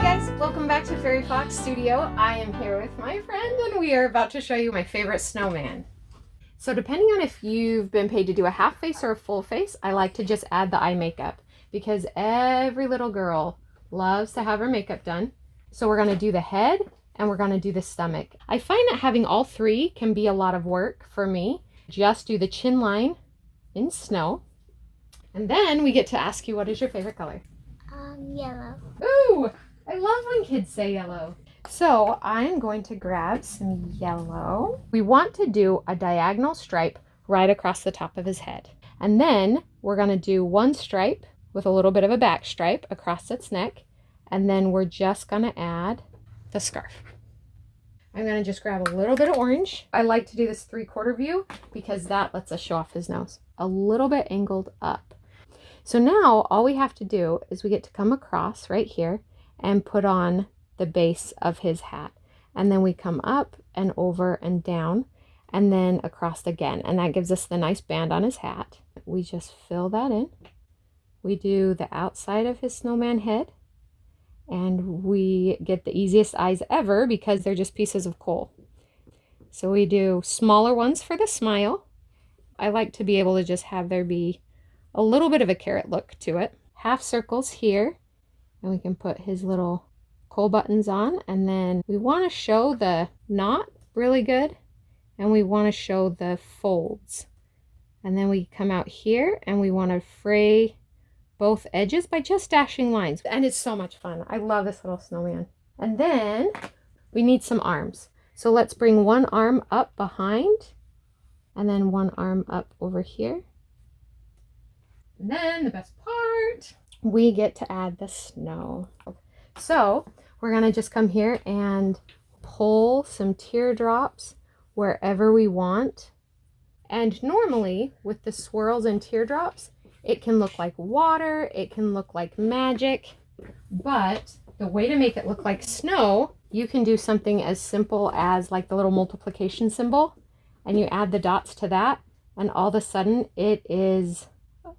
guys, welcome back to Fairy Fox Studio. I am here with my friend and we are about to show you my favorite snowman. So depending on if you've been paid to do a half face or a full face, I like to just add the eye makeup because every little girl loves to have her makeup done. So we're going to do the head and we're going to do the stomach. I find that having all three can be a lot of work for me. Just do the chin line in snow. And then we get to ask you, what is your favorite color? Yellow. Ooh, I love when kids say yellow. So I'm going to grab some yellow. We want to do a diagonal stripe right across the top of his head. And then we're going to do one stripe with a little bit of a back stripe across its neck. And then we're just going to add the scarf. I'm going to just grab a little bit of orange. I like to do this 3/4 view because that lets us show off his nose. A little bit angled up. So now all we have to do is we get to come across right here and put on the base of his hat. And then we come up and over and down and then across again. And that gives us the nice band on his hat. We just fill that in. We do the outside of his snowman head. And we get the easiest eyes ever because they're just pieces of coal. So we do smaller ones for the smile. I like to be able to just have there be a little bit of a carrot look to it. Half circles here, and we can put his little coal buttons on, and then we want to show the knot really good, and we want to show the folds. And then we come out here, and we want to fray both edges by just dashing lines. And it's so much fun. I love this little snowman. And then we need some arms. So let's bring one arm up behind, and then one arm up over here. And then the best part, we get to add the snow. So we're going to just come here and pull some teardrops wherever we want. And normally with the swirls and teardrops, it can look like water, it can look like magic. But the way to make it look like snow, you can do something as simple as like the little multiplication symbol. And you add the dots to that. And all of a sudden it is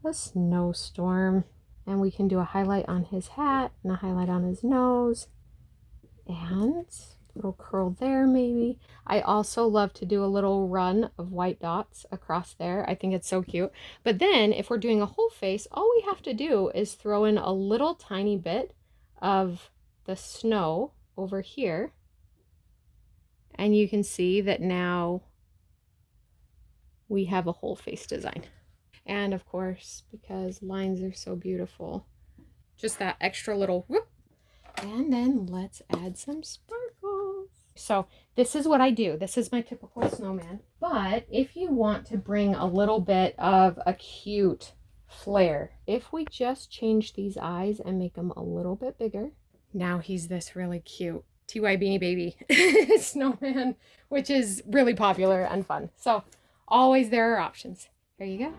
a snowstorm. And we can do a highlight on his hat and a highlight on his nose and a little curl there maybe. I also love to do a little run of white dots across there. I think it's so cute. But then if we're doing a whole face, all we have to do is throw in a little tiny bit of the snow over here. And you can see that now we have a whole face design. And of course, because lines are so beautiful, just that extra little whoop. And then let's add some sparkles. So this is what I do. This is my typical snowman. But if you want to bring a little bit of a cute flair, if we just change these eyes and make them a little bit bigger, now he's this really cute TY Beanie Baby snowman, which is really popular and fun. So always there are options. Here you go.